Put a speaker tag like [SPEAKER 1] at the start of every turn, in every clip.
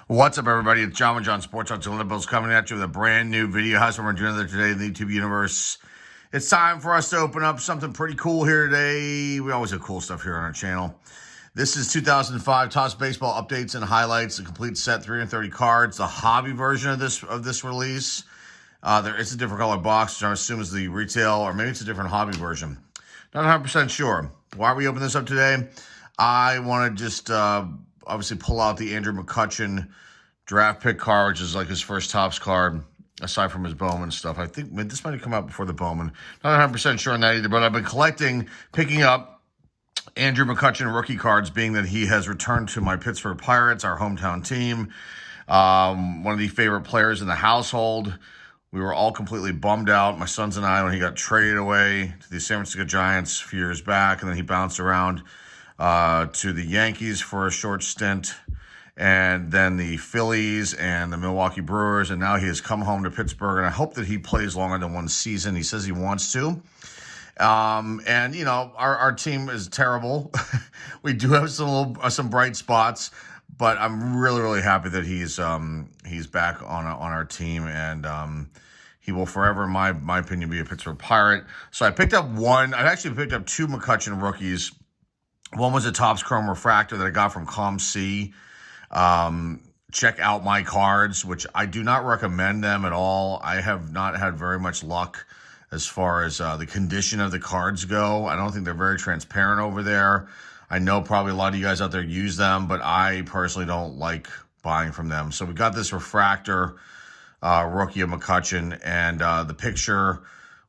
[SPEAKER 1] What's up, everybody? It's John with John Sports Talk Liberals coming at you with a brand new video. How's everyone doing there today in the YouTube universe? It's time for us to open up something pretty cool here today. We always have cool stuff here on our channel. This is 2005 Topps Baseball Updates and Highlights, a complete set, 330 cards, the hobby version of this release. There is a different color box, which I assume is the retail, or maybe it's a different hobby version. Not 100% sure. Why are we opening this up today? I want to just obviously pull out the Andrew McCutchen draft pick card, which is like his first Topps card, aside from his Bowman stuff. I think this might have come out before the Bowman. Not 100% sure on that either, but I've been picking up Andrew McCutchen rookie cards, being that he has returned to my Pittsburgh Pirates, our hometown team. One of the favorite players in the household. We were all completely bummed out, my sons and I, when he got traded away to the San Francisco Giants a few years back, and then he bounced around to the Yankees for a short stint, and then the Phillies and the Milwaukee Brewers, and now he has come home to Pittsburgh, and I hope that he plays longer than one season. He says he wants to. And, you know, our team is terrible. We do have some bright spots, but I'm really, really happy that he's back on our team, and he will forever, in my opinion, be a Pittsburgh Pirate. So I picked up one. I actually picked up two McCutchen rookies. One was a Topps Chrome Refractor that I got from ComC. Check out my cards, which I do not recommend them at all. I have not had very much luck as far as the condition of the cards go. I don't think they're very transparent over there. I know probably a lot of you guys out there use them, but I personally don't like buying from them. So we got this Refractor rookie of McCutchen, and the picture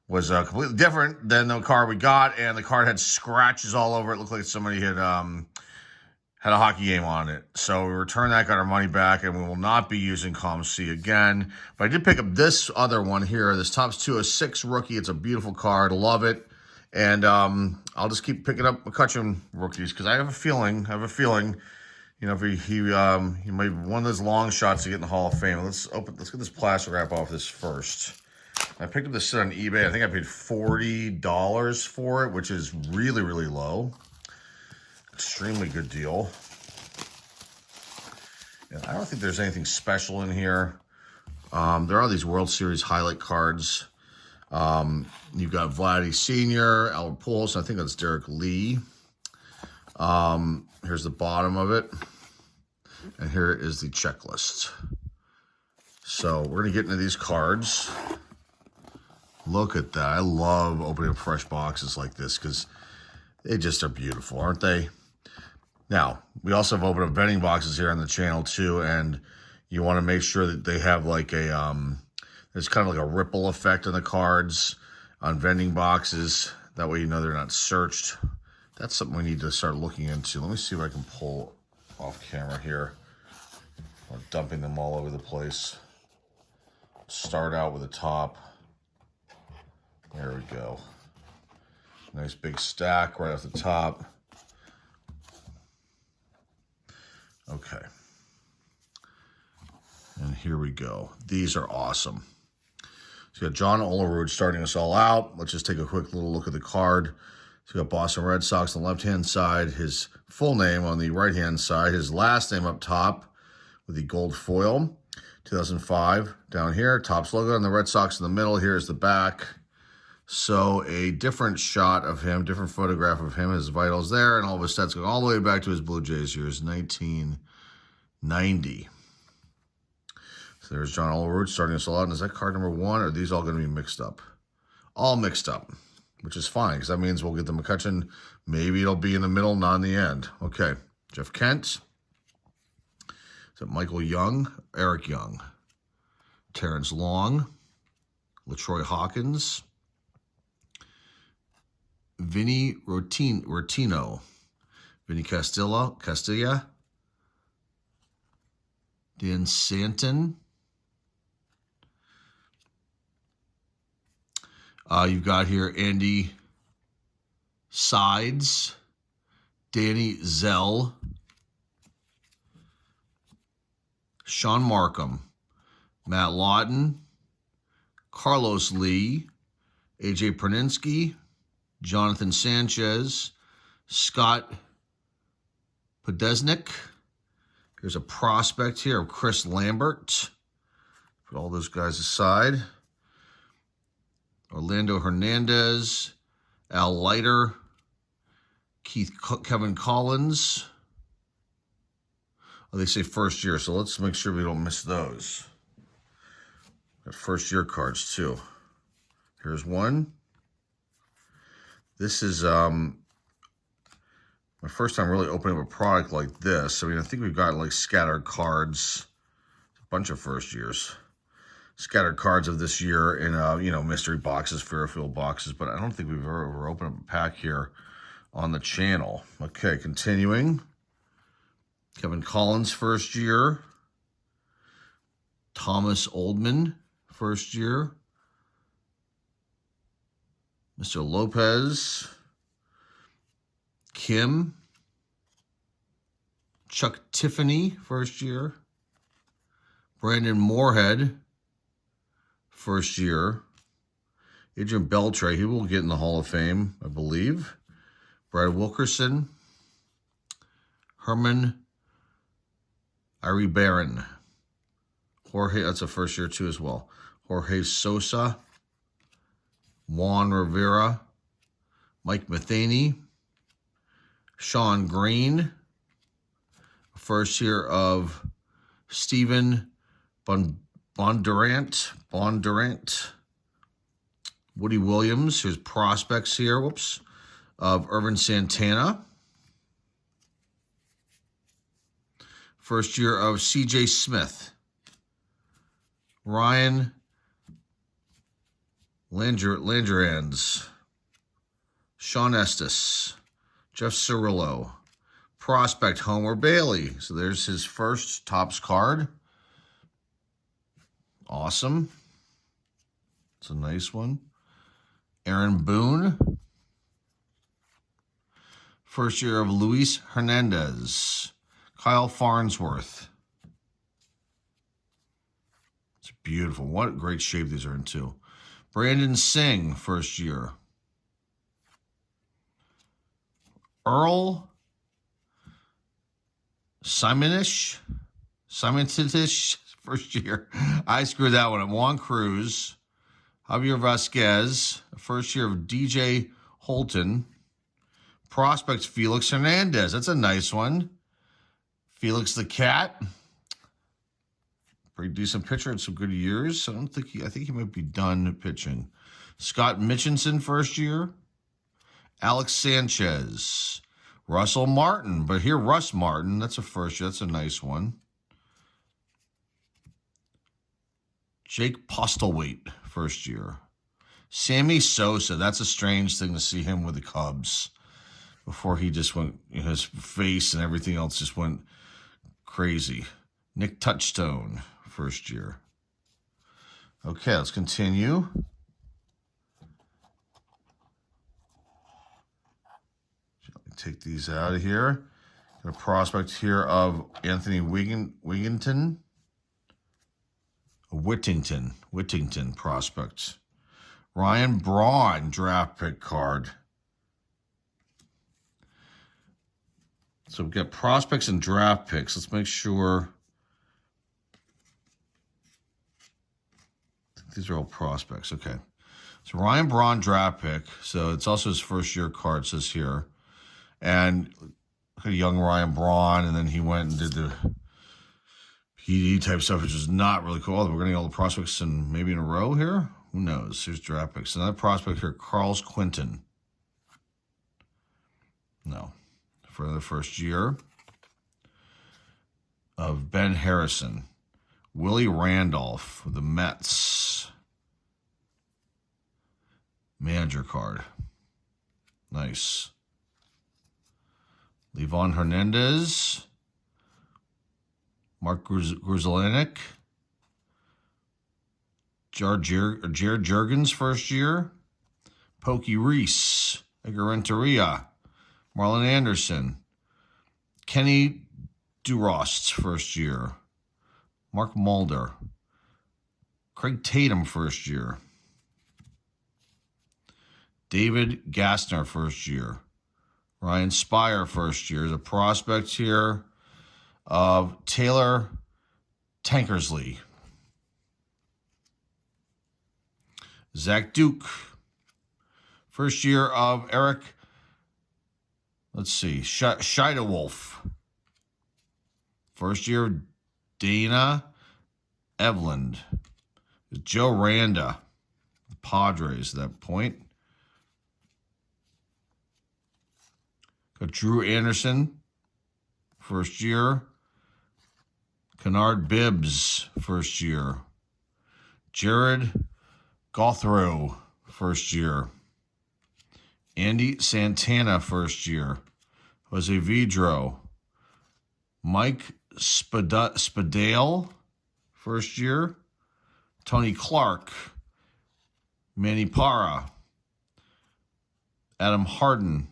[SPEAKER 1] was completely different than the card we got, and the card had scratches all over it. Looked like somebody had had a hockey game on it. So we returned that, got our money back, and we will not be using ComC again. But I did pick up this other one here, this Topps 206 rookie. It's a beautiful card. Love it. And I'll just keep picking up McCutchen rookies because I have a feeling, you know, if he might be one of those long shots to get in the Hall of Fame. Let's get this plastic wrap off this first. I picked up this set on eBay. I think I paid $40 for it, which is really, really low. Extremely good deal. And I don't think there's anything special in here. There are these World Series highlight cards. You've got Vladdy Sr., Albert Pujols. I think that's Derek Lee. Here's the bottom of it. And here is the checklist. So we're going to get into these cards. Look at that. I love opening up fresh boxes like this because they just are beautiful, aren't they? Now, we also have opened up vending boxes here on the channel too, and you want to make sure that they have like a, there's kind of like a ripple effect on the cards on vending boxes. That way you know they're not searched. That's something we need to start looking into. Let me see if I can pull off camera here. I'm dumping them all over the place. Start out with the top. There we go. Nice big stack right off the top. Okay. And here we go. These are awesome. So you got John Olerud starting us all out. Let's just take a quick little look at the card. So you got Boston Red Sox on the left-hand side, his full name on the right-hand side, his last name up top with the gold foil. 2005 down here, Topps logo on the Red Sox in the middle. Here's the back. So a different shot of him, different photograph of him, his vitals there, and all of his stats going all the way back to his Blue Jays years, 1990. So there's John Olerud starting us all out. And is that card number one, or are these all going to be mixed up? All mixed up, which is fine, because that means we'll get the McCutchen. Maybe it'll be in the middle, not in the end. Okay, Jeff Kent. Is that Michael Young? Eric Young. Terrence Long. LaTroy Hawkins. Vinny Rotino, Vinny Castilla, Dan Santon. You've got here Andy Sides, Danny Zell, Sean Markham, Matt Lawton, Carlos Lee, AJ Perninsky, Jonathan Sanchez, Scott Podesnik, Here's a prospect here of Chris Lambert. Put all those guys aside. Orlando Hernandez, Al Leiter, Kevin Collins. Oh, they say first year, so let's make sure we don't miss those. Got first year cards too. Here's one. This is my first time really opening up a product like this. I mean, I think we've got like scattered cards, a bunch of first years. Scattered cards of this year in, mystery boxes, Fairfield boxes, but I don't think we've ever opened up a pack here on the channel. Okay, continuing. Kevin Collins, first year. Thomas Oldman, first year. Mr. Lopez. Kim. Chuck Tiffany, first year. Brandon Moorhead, first year. Adrian Beltre, he will get in the Hall of Fame, I believe. Brad Wilkerson. Herman Iribarren. Jorge, that's a first year too as well. Jorge Sosa. Juan Rivera. Mike Matheny. Sean Green. First year of Stephen Bondurant. Woody Williams. Here's prospects here. Whoops. Of Irvin Santana. First year of C.J. Smith. Ryan Langerans. Sean Estes. Jeff Cirillo. Prospect Homer Bailey. So there's his first Topps card. Awesome. It's a nice one. Aaron Boone. First year of Luis Hernandez. Kyle Farnsworth. It's beautiful. What great shape these are in too. Brandon Singh, first year. Earl Simonish, first year. I screwed that one up. Juan Cruz. Javier Vasquez. First year of DJ Holton. Prospects Felix Hernandez. That's a nice one. Felix the Cat. Pretty decent pitcher in some good years. I think he might be done pitching. Scott Mitchinson, first year. Alex Sanchez. Russell Martin. But here, Russ Martin. That's a first year. That's a nice one. Jake Postlewaite, first year. Sammy Sosa. That's a strange thing to see him with the Cubs. Before he just went, his face and everything else just went crazy. Nick Touchstone, first year. Okay, let's continue. Take these out of here. Got a prospect here of Anthony Whittington prospect. Ryan Braun, draft pick card. So we've got prospects and draft picks. Let's make sure. I think these are all prospects. Okay. So Ryan Braun, draft pick. So it's also his first year card, says here. And a young Ryan Braun, and then he went and did the PD type stuff, which is not really cool. We're going to get all the prospects in maybe in a row here. Who knows? Here's draft picks. Another prospect here, Carlos Quinton. No. For the first year of Ben Harrison. Willie Randolph with the Mets. Manager card. Nice. Levon Hernandez. Mark Gruzelanek. Jared Juergens, first year. Pokey Reese. Edgar Renteria. Marlon Anderson. Kenny Durost, first year. Mark Mulder. Craig Tatum, first year. David Gassner, first year. Ryan Spire, first year. There's a prospect here of Taylor Tankersley. Zach Duke. First year of Eric, Scheidewolf. First year of Dana Eveland. Joe Randa, Padres at that point. Got Drew Anderson, first year. Kennard Bibbs, first year. Jared Gothrow, first year. Andy Santana, first year. Jose Vidro. Mike Spadale, first year. Tony Clark. Manny Parra. Adam Harbin,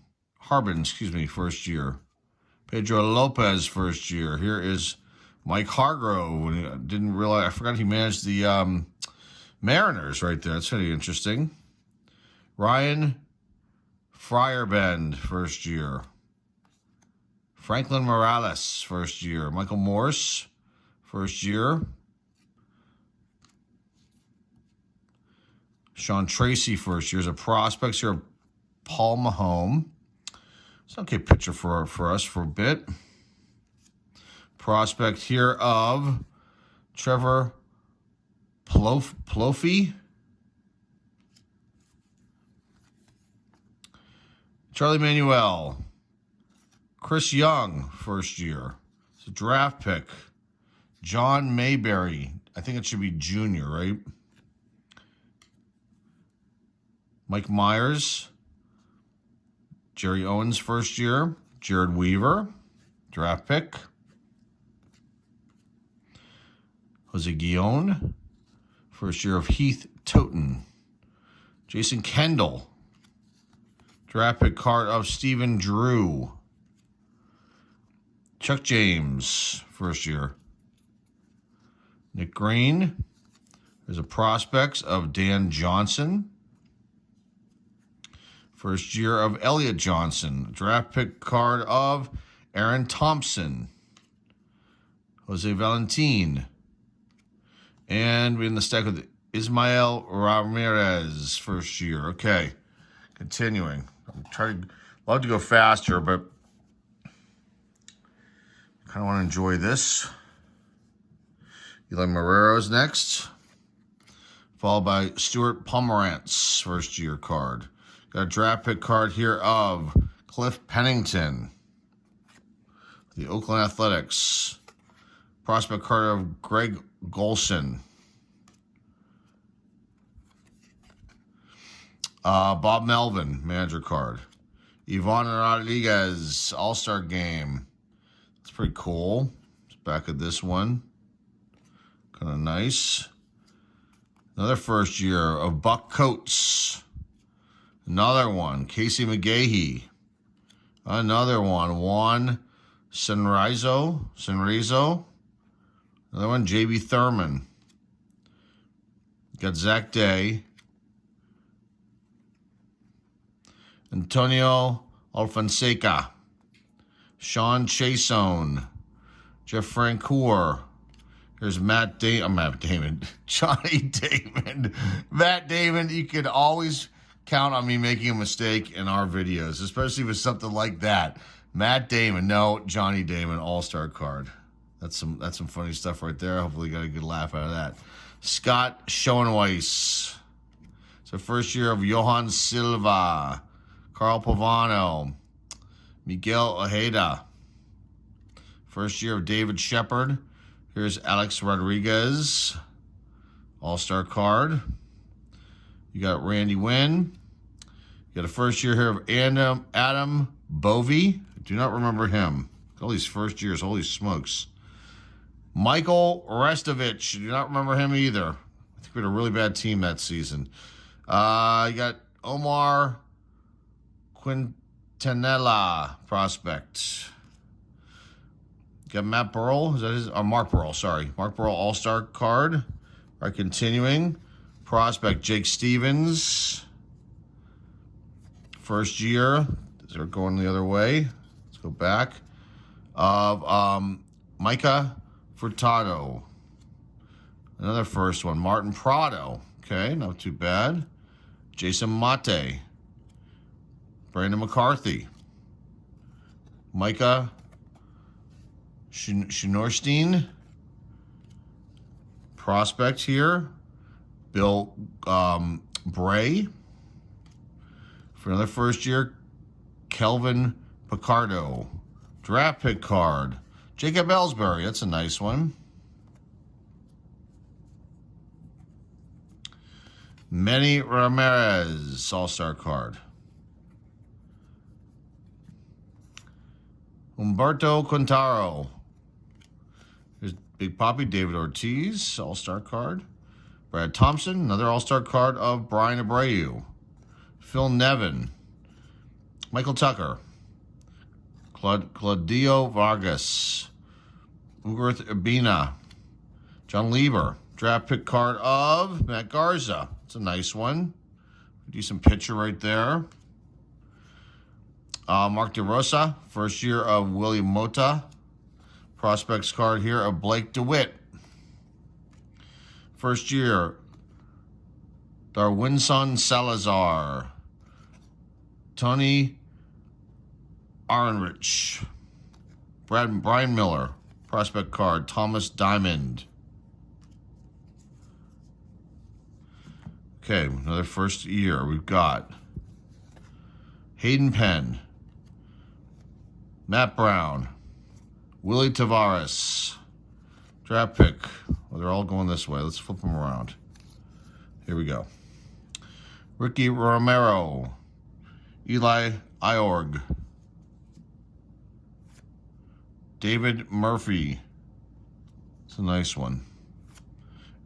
[SPEAKER 1] first year. Pedro Lopez, first year. Here is Mike Hargrove. Didn't realize, I forgot he managed the Mariners right there. That's pretty interesting. Ryan Fryerbend, first year. Franklin Morales, first year. Michael Morse, first year. Sean Tracy, first year. As a prospect here, Paul Mahone. It's an okay pitcher for us for a bit. Prospect here of Trevor Plouffe. Charlie Manuel. Chris Young, first year. It's a draft pick. John Mayberry. I think it should be junior, right? Mike Myers. Jerry Owens, first year. Jared Weaver, draft pick. Jose Guillon, first year of Heath Toten. Jason Kendall, draft pick card of Stephen Drew. Chuck James, first year. Nick Green. There's a prospects of Dan Johnson. First year of Elliott Johnson. Draft pick card of Aaron Thompson. Jose Valentin. And we're in the stack with Ismael Ramirez, first year. Okay, continuing. Love to go faster, but kind of want to enjoy this. Eli Marrero's next, followed by Stuart Pomerantz, first year card. Got a draft pick card here of Cliff Pennington, the Oakland Athletics. Prospect card of Greg Golson. Bob Melvin, manager card. Ivan Rodriguez, All-Star Game. It's pretty cool. It's back at this one. Kind of nice. Another first year of Buck Coates. Another one, Casey McGahee. Another one, Juan Senrizo. Another one, J.B. Thurman. Got Zach Day. Antonio Alfonseca. Sean Chasone. Jeff Francoeur. Here's Matt Damon. Johnny Damon. Matt Damon, you can always count on me making a mistake in our videos, especially with something like that. Matt Damon, no, Johnny Damon, all-star card. That's some funny stuff right there. Hopefully you got a good laugh out of that. Scott Schoenweiss. So first year of Johan Silva. Carl Pavano. Miguel Ojeda. First year of David Shepard. Here's Alex Rodriguez. All-star card. You got Randy Wynn. You got a first year here of Adam Bovey. Do not remember him. All these first years, holy smokes. Michael Restovich. Do not remember him either. I think we had a really bad team that season. You got Omar Quintanilla, prospect. You got Matt Burrell. Is that his? Mark Burrell, sorry. Mark Burrell, all-star card. All right, continuing. Prospect Jake Stevens. First year. They're going the other way. Let's go back. Of Micah Furtado. Another first one. Martin Prado. Okay, not too bad. Jason Mate. Brandon McCarthy. Micah Schnorstein. Prospect here. Bill Bray. For another first year, Kelvin Picardo. Draft pick card. Jacob Ellsbury. That's a nice one. Manny Ramirez. All-star card. Humberto Quintaro. Here's Big Papi. David Ortiz. All-star card. Brad Thompson. Another all-star card of Brian Abreu. Phil Nevin. Michael Tucker. Claudio Vargas. Ugarth Urbina. John Lieber. Draft pick card of Matt Garza. It's a nice one. Decent pitcher right there. Mark DeRosa. First year of William Mota. Prospects card here of Blake DeWitt. First year, Darwinson Salazar. Tony Aronrich. Brian Miller. Prospect card. Thomas Diamond. Okay, another first year. We've got Hayden Penn. Matt Brown. Willie Tavares. Draft pick. Well, they're all going this way. Let's flip them around. Here we go. Ricky Romero. Eli Iorg. David Murphy. It's a nice one.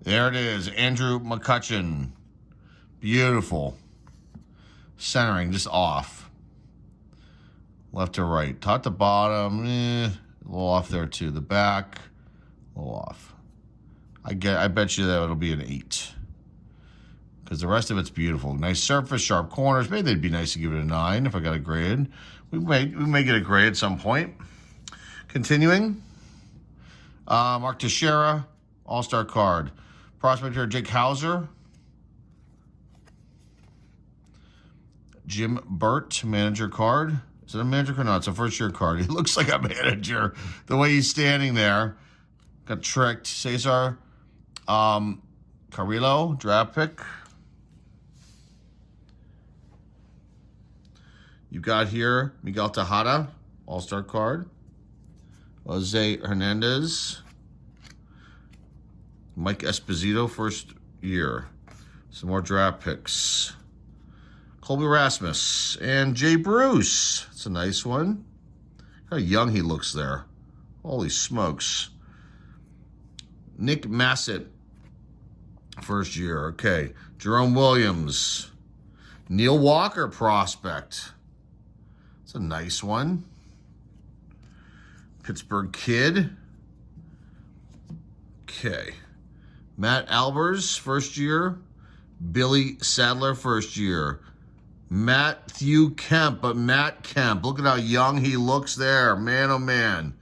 [SPEAKER 1] There it is. Andrew McCutcheon. Beautiful. Centering just off. Left to right. Top to bottom. A little off there too. The back. A little off. I bet you that it'll be an 8. Because the rest of it's beautiful. Nice surface, sharp corners. Maybe they'd be nice to give it a 9 if I got a grade. We may get a grade at some point. Continuing. Mark Teixeira, all-star card. Prospect here, Jake Hauser. Jim Burt, manager card. Is it a manager card? No, it's a first-year card. He looks like a manager. The way he's standing there. Got tricked. Cesar Carrillo, draft pick. You've got here Miguel Tejada, all-star card. Jose Hernandez. Mike Esposito, first year. Some more draft picks. Colby Rasmus and Jay Bruce. It's a nice one. How young he looks there. Holy smokes. Nick Massett, first year. Okay. Jerome Williams. Neil Walker, prospect. It's a nice one. Pittsburgh Kid. Okay. Matt Albers, first year. Billy Sadler, first year. Matthew Kemp, but Matt Kemp. Look at how young he looks there. Man, oh man.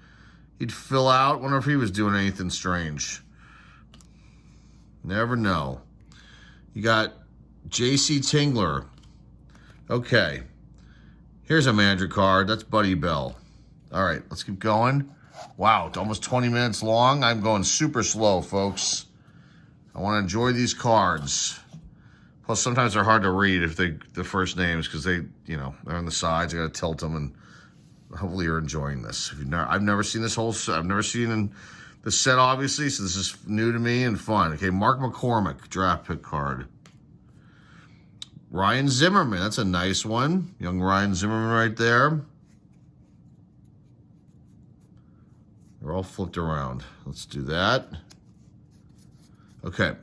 [SPEAKER 1] He'd fill out. Wonder if he was doing anything strange. Never know. You got J.C. Tingler. Okay. Here's a manager card. That's Buddy Bell. All right, let's keep going. Wow, it's almost 20 minutes long. I'm going super slow, folks. I want to enjoy these cards. Plus, sometimes they're hard to read if the first names because they're on the sides. I got to tilt them, and hopefully you're enjoying this. I've never seen this whole set. I've never seen the set, obviously, so this is new to me and fun. Okay, Mark McCormick, draft pick card. Ryan Zimmerman, that's a nice one. Young Ryan Zimmerman right there. They're all flipped around. Let's do that. Okay.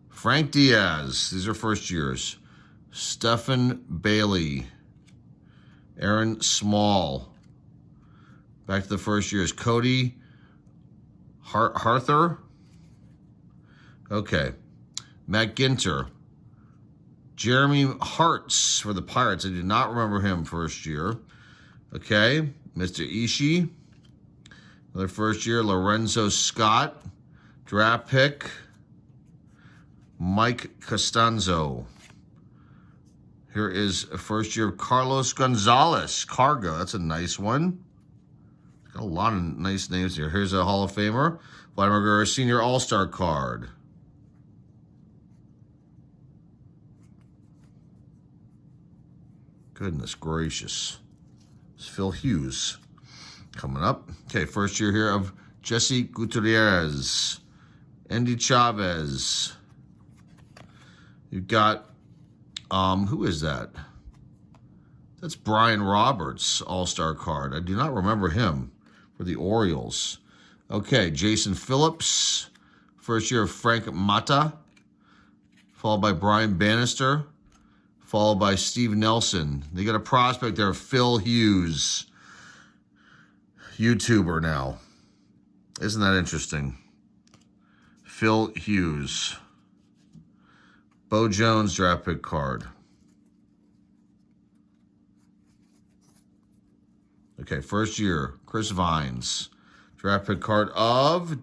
[SPEAKER 1] Frank Diaz. These are first years. Stephen Bailey. Aaron Small. Back to the first years. Cody Harther. Okay. Matt Ginter. Jeremy Hartz for the Pirates. I do not remember him first year. Okay. Mr. Ishii. Another first year, Lorenzo Scott. Draft pick, Mike Costanzo. Here is a first year of Carlos Gonzalez. Cargo, that's a nice one. Got a lot of nice names here. Here's a Hall of Famer. Vladimir Guerrero Senior All-Star card. Goodness gracious. It's Phil Hughes coming up. Okay, first year here of Jesse Gutierrez. Andy Chavez. You've got, who is that? That's Brian Roberts, All-Star card. I do not remember him for the Orioles. Okay, Jason Phillips. First year of Frank Mata. Followed by Brian Bannister. Followed by Steve Nelson. They got a prospect there, Phil Hughes. YouTuber now. Isn't that interesting? Phil Hughes. Bo Jones draft pick card. Okay, first year, Chris Vines. Draft pick card of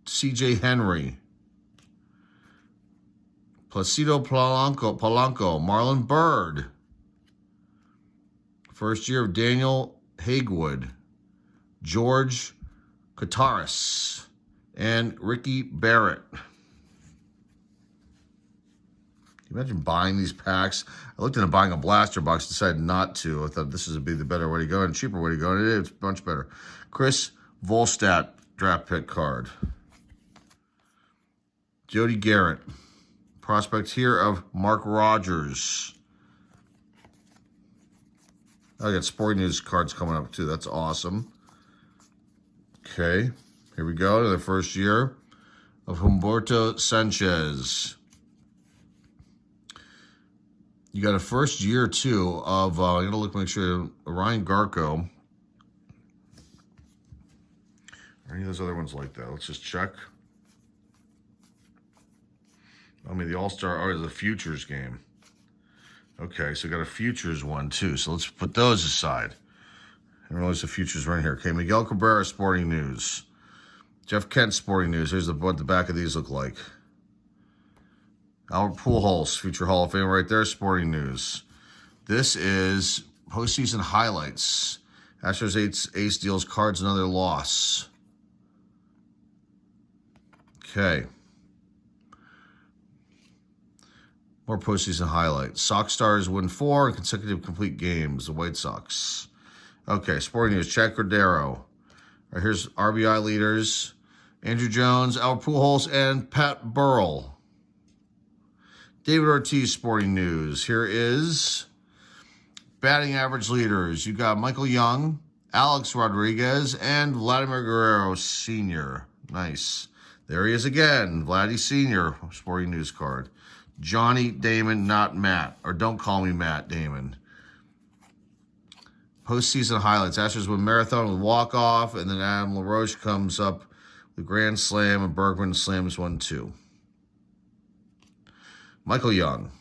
[SPEAKER 1] C.J. Henry. Placido Polanco, Marlon Byrd. First year of Daniel Hagewood. George Kataris. And Ricky Barrett. Can you imagine buying these packs? I looked into buying a blaster box, decided not to. I thought this would be the better way to go and cheaper way to go. And it's much better. Chris Volstadt draft pick card. Jody Garrett. Prospect here of Mark Rogers. I got Sporting News cards coming up too. That's awesome. Okay, here we go to the first year of Humberto Sanchez. You got a first year too of I gotta look, make sure Ryan Garco. Or any of those other ones like that. Let's just check. I mean, the All-Star is a futures game. Okay, so we got a futures one too. So let's put those aside. I didn't realize the futures right here. Okay, Miguel Cabrera, Sporting News. Jeff Kent, Sporting News. Here's what the back of these look like. Albert Pujols, future Hall of Fame right there, Sporting News. This is postseason highlights. Astros ace deals cards, another loss. Okay. More postseason highlights. Sox stars win 4 consecutive complete games. The White Sox. Okay, Sporting News. Chad Cordero. All right, here's RBI leaders. Andrew Jones, Albert Pujols, and Pat Burrell. David Ortiz, Sporting News. Here is batting average leaders. You got Michael Young, Alex Rodriguez, and Vladimir Guerrero Sr. Nice. There he is again. Vladdy Sr. Sporting News card. Johnny Damon, not Matt. Or don't call me Matt Damon. Postseason highlights. Astros win marathon with walk-off, and then Adam LaRoche comes up with grand slam, and Bergman slams 1-2. Michael Young.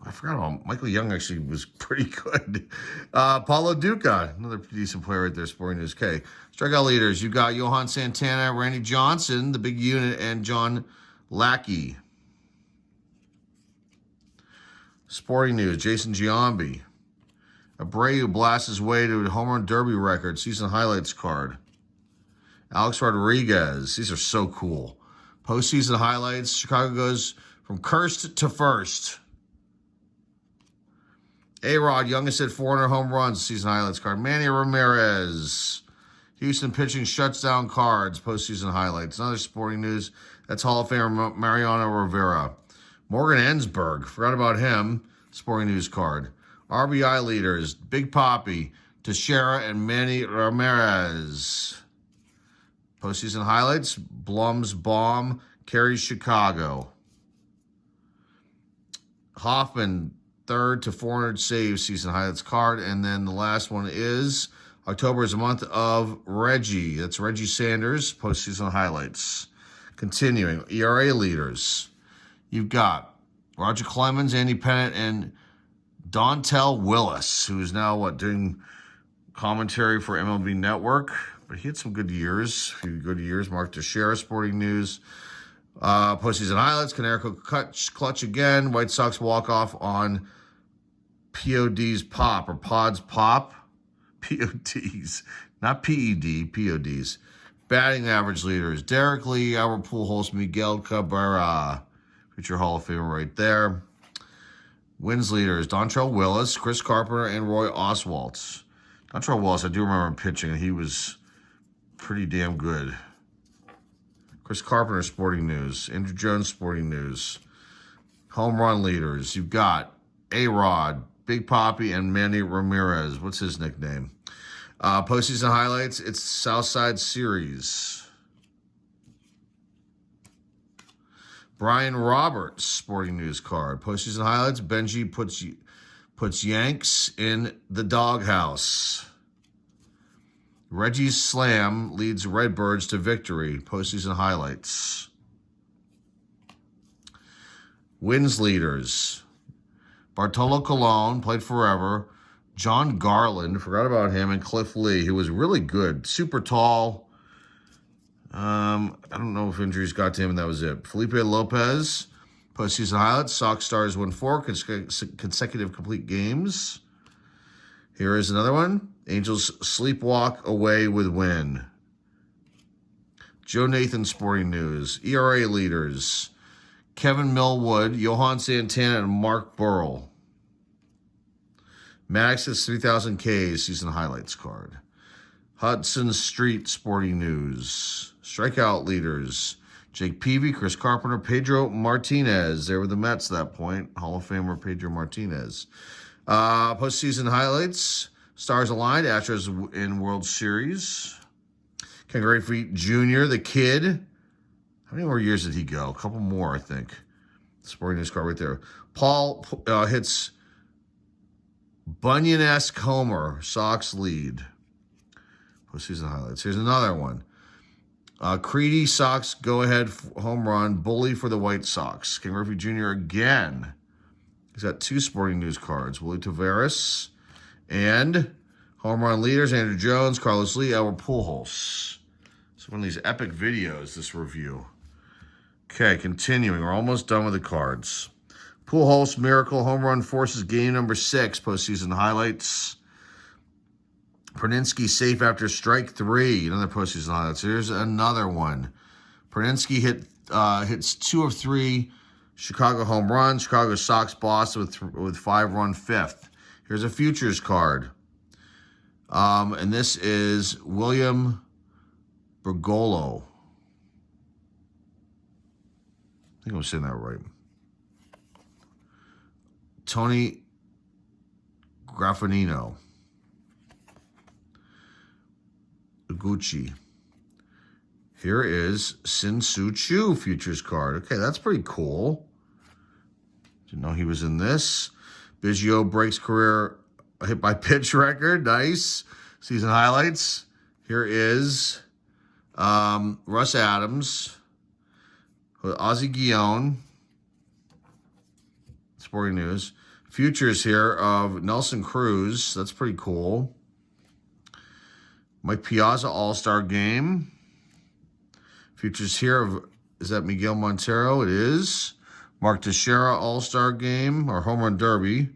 [SPEAKER 1] I forgot about Michael Young. Actually was pretty good. Paulo Duca, another decent player right there. Sporting News. Okay, strikeout leaders. You got Johan Santana, Randy Johnson, the big unit, and John Lackey. Sporting News. Jason Giambi. Abreu blasts his way to a home run derby record. Season highlights card. Alex Rodriguez. These are so cool. Postseason highlights. Chicago goes from cursed to first. A-Rod, youngest at 400 home runs. Season highlights card. Manny Ramirez. Houston pitching shuts down cards. Postseason highlights. Another Sporting News. That's Hall of Famer Mariano Rivera. Morgan Ensberg. Forgot about him. Sporting News card. RBI leaders, Big Papi, Teixeira, and Manny Ramirez. Postseason highlights, Blum's bomb carries Chicago. Hoffman, 3rd to 400 saves, season highlights card. And then the last one is October is a month of Reggie. That's Reggie Sanders, postseason highlights. Continuing, ERA leaders. You've got Roger Clemens, Andy Pettitte, and Dontel Willis, who is now, doing commentary for MLB Network. but he had some good years. A few good years. Mark Teixeira, Sporting News. Postseason highlights. Canerico clutch again. White Sox walk off on POD's pop or Pod's pop. PODs, not PED. PODs. Batting average leaders: Derek Lee, Albert Pujols, Miguel Cabrera. Future Hall of Famer right there. Wins leaders: Dontrelle Willis, Chris Carpenter, and Roy Oswalt. Dontrelle Willis, I do remember him pitching, and he was pretty damn good. Chris Carpenter, Sporting News. Andrew Jones, Sporting News. Home run leaders: you've got A-Rod, Big Papi, and Manny Ramirez. What's his nickname? Postseason highlights: it's Southside Series. Brian Roberts, Sporting News card. Postseason highlights: Benji puts Yanks in the doghouse. Reggie's slam leads Redbirds to victory. Postseason highlights. Wins leaders: Bartolo Colon, played forever. John Garland, forgot about him, and Cliff Lee, who was really good. Super tall. I don't know if injuries got to him, and that was it. Felipe Lopez, postseason highlights. Sox stars win 4 consecutive complete games. Here is another one. Angels sleepwalk away with win. Joe Nathan, Sporting News. ERA leaders: Kevin Millwood, Johan Santana, and Mark Burrell. Maddox's 3,000 Ks season highlights card. Hudson Street, Sporting News. Strikeout leaders: Jake Peavy, Chris Carpenter, Pedro Martinez. They were the Mets at that point. Hall of Famer Pedro Martinez. Postseason highlights: stars aligned, Astros in World Series. Ken Griffey Jr., the kid. How many more years did he go? A couple more, I think. Sporting News card right there. Paul hits Bunyan-esque homer. Sox lead. Postseason highlights. Here's another one. Creedy Sox go-ahead home run. Bully for the White Sox. Ken Griffey Jr. again. He's got 2 Sporting News cards. Willie Taveras and home run leaders: Andrew Jones, Carlos Lee, Albert Pujols. So one of these epic videos, this review. Okay, continuing. We're almost done with the cards. Pujols miracle home run forces game number 6. Postseason highlights. Perninsky safe after strike 3. Another postseason highlights. Here's another one. Perninsky hits 2 of 3 Chicago home runs. Chicago Sox boss with 5-run 5th. Here's a futures card. And this is William Bergolo. I think I'm saying that right. Tony Graffinino. Gucci. Here is Sin-Soo Choo futures card. Okay, that's pretty cool. Didn't know he was in this. Biggio breaks career hit by pitch record. Nice. Season highlights. Here is Russ Adams. Ozzie Guillon. Sporting News. Futures here of Nelson Cruz. That's pretty cool. Mike Piazza All-Star Game. Futures here of, is that Miguel Montero? It is. Mark Teixeira All-Star Game or Home Run Derby.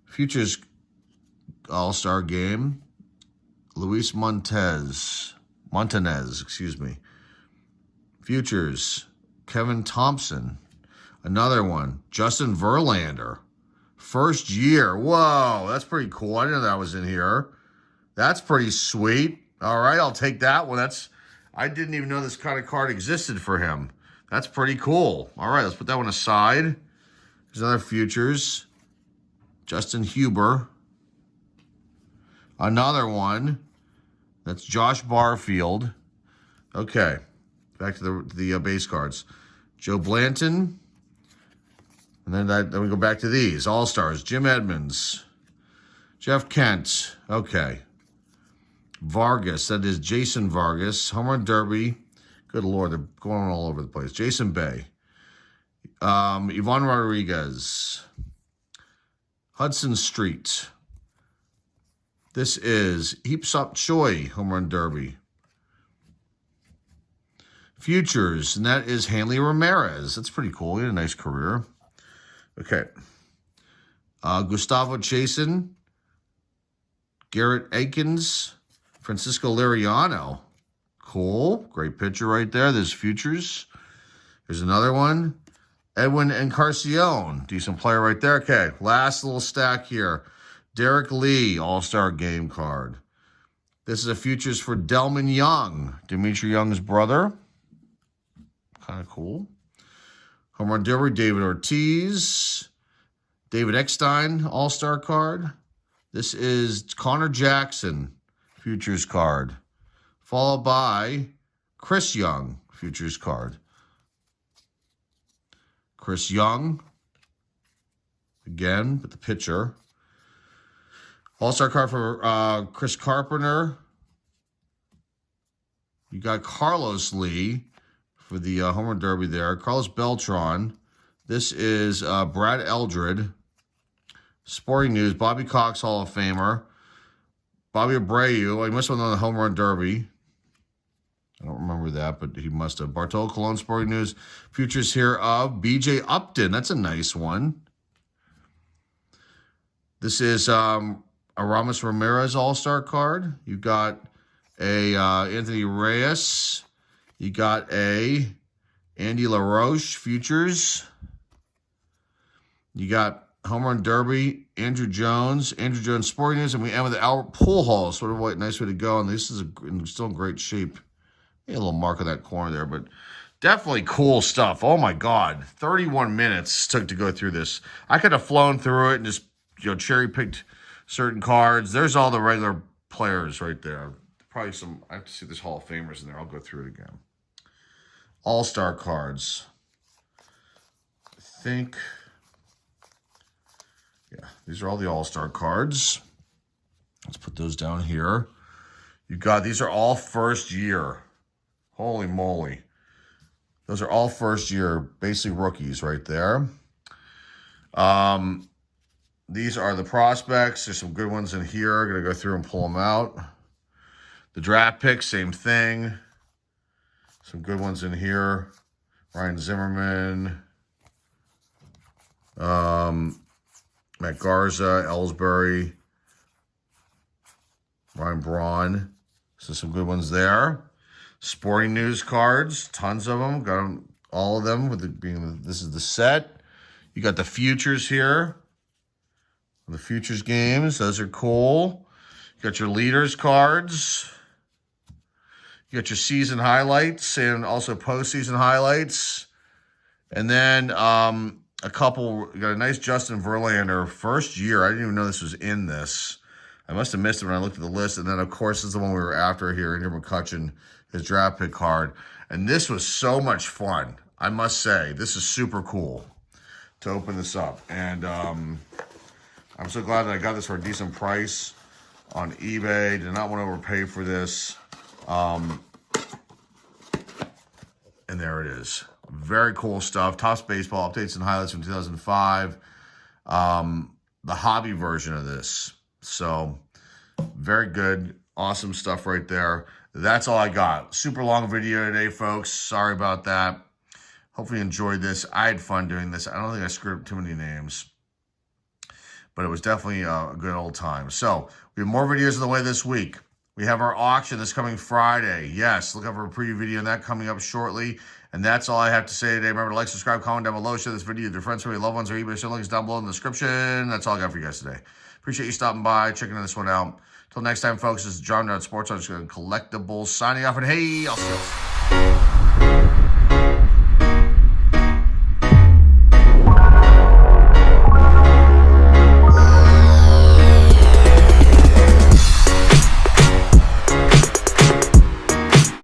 [SPEAKER 1] Futures All-Star Game. Luis Montanez, excuse me. Futures. Kevin Thompson. Another one. Justin Verlander. First year. Whoa, that's pretty cool. I didn't know that was in here. That's pretty sweet. All right, I'll take that one. I didn't even know this kind of card existed for him. That's pretty cool. All right, let's put that one aside. There's another futures. Justin Huber. Another one. That's Josh Barfield. Okay, back to the base cards. Joe Blanton. And then we go back to these. All-Stars. Jim Edmonds. Jeff Kent. Okay. Vargas, that is Jason Vargas. Home Run Derby. Good Lord, they're going all over the place. Jason Bay. Ivan Rodriguez. Hudson Street. This is Heaps Up Choi Home Run Derby. Futures, and that is Hanley Ramirez. That's pretty cool. He had a nice career. Okay. Gustavo Chasen, Garrett Aikens, Francisco Liriano. Cool. Great picture right there. There's futures. There's another one. Edwin Encarnacion. Decent player right there. Okay. Last little stack here. Derek Lee, All-Star Game card. This is a futures for Delman Young, Dimitri Young's brother. Kind of cool. Home Run Derby, David Ortiz. David Eckstein, All-Star card. This is Connor Jackson, futures card. Followed by Chris Young, futures card. Chris Young, again, with the pitcher. All-Star card for Chris Carpenter. You got Carlos Lee for the Home Run Derby there. Carlos Beltran. This is Brad Eldred. Sporting News, Bobby Cox, Hall of Famer. Bobby Abreu. He must have won the Home Run Derby. I don't remember that, but he must have. Bartolo Colon, Sporting News. Futures here of B.J. Upton. That's a nice one. This is Aramis Ramirez All-Star card. You got a Anthony Reyes. You got a Andy LaRoche futures. You got Home Run Derby, Andrew Jones Sporting News, and we end with Albert Pujols. Sort of a nice way to go, and this is still in great shape. A little mark on that corner there, but definitely cool stuff. Oh my God, 31 minutes took to go through this. I could have flown through it and just cherry picked certain cards. There's all the regular players right there. Probably some. I have to see there's Hall of Famers in there. I'll go through it again. All-Star cards. I think. Yeah, these are all the All-Star cards. Let's put those down here. You got, these are all first year. Holy moly. Those are all first year, basically rookies right there. These are the prospects. There's some good ones in here. I'm going to go through and pull them out. The draft picks, same thing. Some good ones in here. Ryan Zimmerman. Matt Garza, Ellsbury, Ryan Braun. So some good ones there. Sporting News cards, tons of them. Got them, all of them. With it being this is the set. You got the futures here. The futures games, those are cool. You got your leaders cards. You got your season highlights and also postseason highlights. And then a couple, you got a nice Justin Verlander first year. I didn't even know this was in this. I must have missed it when I looked at the list. And then, of course, this is the one we were after here, Andrew McCutchen, his draft pick card. And this was so much fun. I must say, this is super cool to open this up. And I'm so glad that I got this for a decent price on eBay. Did not want to overpay for this. And there it is. Very cool stuff. Topps Baseball updates and highlights from 2005. The hobby version of this. So, very good. Awesome stuff right there. That's all I got. Super long video today, folks. Sorry about that. Hopefully you enjoyed this. I had fun doing this. I don't think I screwed up too many names. But it was definitely a good old time. So, we have more videos on the way this week. We have our auction this coming Friday. Yes, look out for a preview video on that coming up shortly. And that's all I have to say today. Remember to like, subscribe, comment down below. Share this video with your friends, family, loved ones, or eBay. Share links down below in the description. That's all I got for you guys today. Appreciate you stopping by, checking this one out. Until next time, folks, this is John at Sports Collectibles signing off. And hey, I'll see you.